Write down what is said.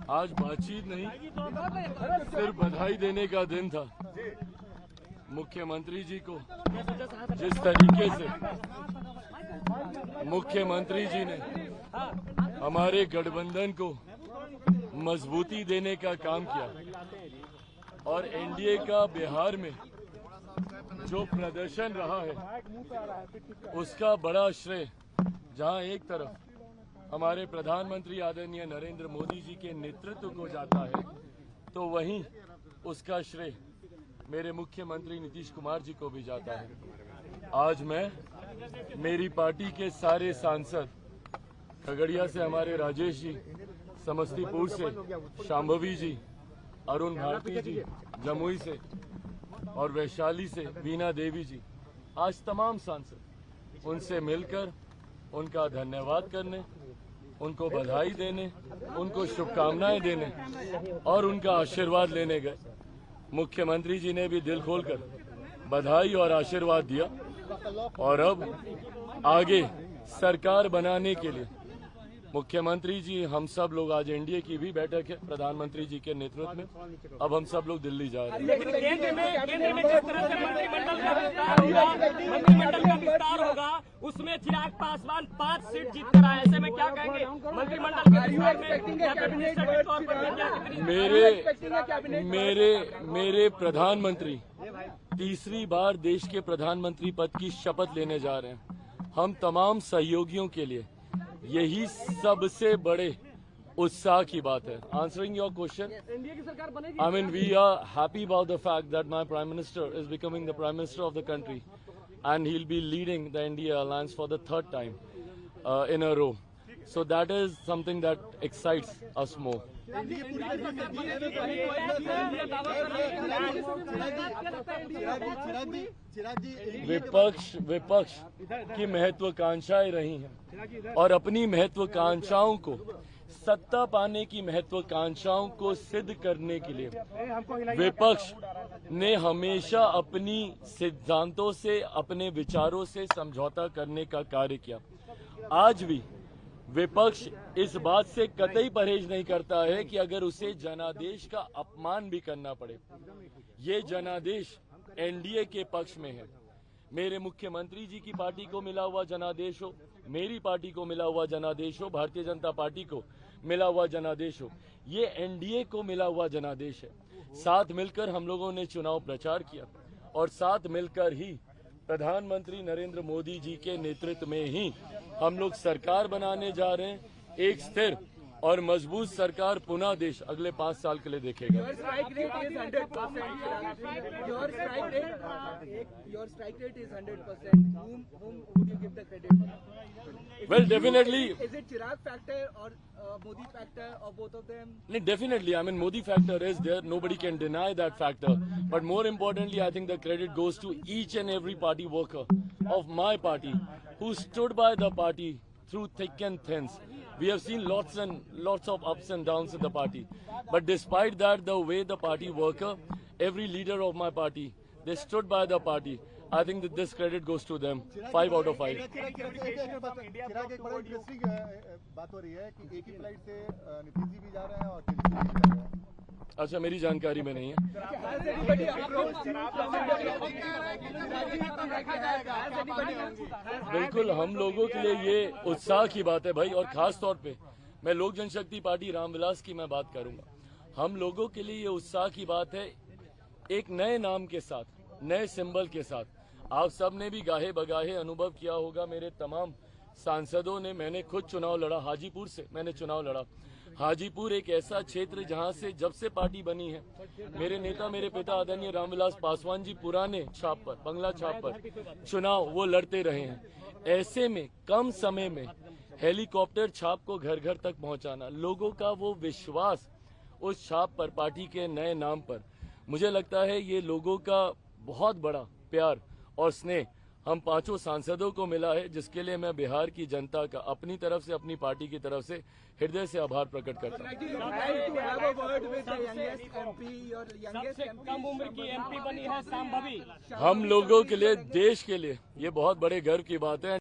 आज बातचीत नहीं, सिर्फ बधाई देने का दिन था। मुख्यमंत्री जी को जिस तरीके से मुख्यमंत्री जी ने हमारे गठबंधन को मजबूती देने का काम किया और एनडीए का बिहार में जो प्रदर्शन रहा है उसका बड़ा श्रेय जहां एक तरफ हमारे प्रधानमंत्री आदरणीय नरेंद्र मोदी जी के नेतृत्व को जाता है, तो वहीं उसका श्रेय मेरे मुख्यमंत्री नीतीश कुमार जी को भी जाता है। आज मैं मेरी पार्टी के सारे सांसद, खगड़िया से हमारे राजेश जी, समस्तीपुर से शांभवी जी, अरुण भारती जी, जमुई से और वैशाली से वीना देवी जी, आज तमाम सांसद उनसे मिलकर उनका धन्यवाद करने, उनको बधाई देने, उनको शुभकामनाएं देने और उनका आशीर्वाद लेने गए। मुख्यमंत्री जी ने भी दिल खोलकर बधाई और आशीर्वाद दिया और अब आगे सरकार बनाने के लिए मुख्यमंत्री जी, हम सब लोग, आज एनडीए की भी बैठक है प्रधानमंत्री जी के नेतृत्व में, अब हम सब लोग दिल्ली जा रहे हैं। केंद्र में जिस तरह से मंत्रिमंडल का विस्तार होगा उसमें चिराग पासवान 5 सीट जीत कर आए, ऐसे में क्या कहेंगे मंत्रिमंडल के विस्तार में? मेरे प्रधानमंत्री तीसरी बार देश के प्रधानमंत्री पद की शपथ लेने जा रहे हैं। हम तमाम सहयोगियों के लिए यही सबसे बड़े उत्साह की बात है। Answering your question, I mean, we are happy about the fact that my Prime Minister is becoming the Prime Minister of the country and he'll be leading the NDA alliance for the 3rd time in a row. So that is something that excites us more. विपक्ष की महत्वाकांक्षाएं रही हैं और अपनी महत्वाकांक्षाओं को, सत्ता पाने की महत्वाकांक्षाओं को सिद्ध करने के लिए विपक्ष ने हमेशा अपनी सिद्धांतों से, अपने विचारों से समझौता करने का कार्य किया। आज भी विपक्ष इस बात से कतई परहेज नहीं करता है कि अगर उसे जनादेश का अपमान भी करना पड़े। ये जनादेश एनडीए के पक्ष में है। मेरे मुख्यमंत्री जी की पार्टी को मिला हुआ जनादेश हो, मेरी पार्टी को मिला हुआ जनादेश हो, भारतीय जनता पार्टी को मिला हुआ जनादेश हो, ये एनडीए को मिला हुआ जनादेश है। साथ मिलकर हम लोगों ने चुनाव प्रचार किया और साथ मिलकर ही प्रधानमंत्री नरेंद्र मोदी जी के नेतृत्व में ही हम लोग सरकार बनाने जा रहे हैं। एक स्थिर और मजबूत सरकार पुनः देश अगले 5 साल के लिए देखेगा। Your strike rate is 100%. Your strike rate is 100%. Whom would you give the credit? Well, definitely. Is it Chirag factor or Modi factor or both of them? Definitely. I mean, Modi factor is there. Nobody can deny that factor. But more importantly, I think the credit goes to each and every party worker of my party who stood by the party through thick and thin. We have seen lots of ups and downs in the party. But despite that, the way the party worker, every leader of my party, they stood by the party. I think that this credit goes to them. 5 out of 5. चिराग, एक बड़ा interesting बात हो रही है कि एक ही flight से नीतीश जी भी जा रहे हैं और तेजस्वी जी भी जा रहे हैं। अच्छा, मेरी जानकारी में नहीं है। बिल्कुल, हम लोगों के लिए ये उत्साह की बात है भाई, और खास तौर पे मैं लोक जनशक्ति पार्टी रामविलास की मैं बात करूंगा। हम लोगों के लिए ये उत्साह की बात है, एक नए नाम के साथ, नए सिंबल के साथ। आप सब ने भी गाहे बगाहे अनुभव किया होगा, मेरे तमाम सांसदों ने, मैंने खुद चुनाव लड़ा, हाजीपुर से मैंने चुनाव लड़ा। हाजीपुर एक ऐसा क्षेत्र जहां से जब से पार्टी बनी है, मेरे नेता, मेरे पिता आदरणीय रामविलास पासवान जी पुराने छाप पर, बंगला छाप पर चुनाव वो लड़ते रहे हैं। ऐसे में कम समय में हेलीकॉप्टर छाप को घर घर तक पहुंचाना, लोगों का वो विश्वास उस छाप पर, पार्टी के नए नाम पर, मुझे लगता है ये लोगों का बहुत बड़ा प्यार और स्नेह हम 5 सांसदों को मिला है, जिसके लिए मैं बिहार की जनता का अपनी तरफ से, अपनी पार्टी की तरफ से हृदय से आभार प्रकट करता हूँ। सबसे कम उम्र की एमपी बनी है शांभवी। हम लोगों के लिए, देश के लिए ये बहुत बड़े गर्व की बात है।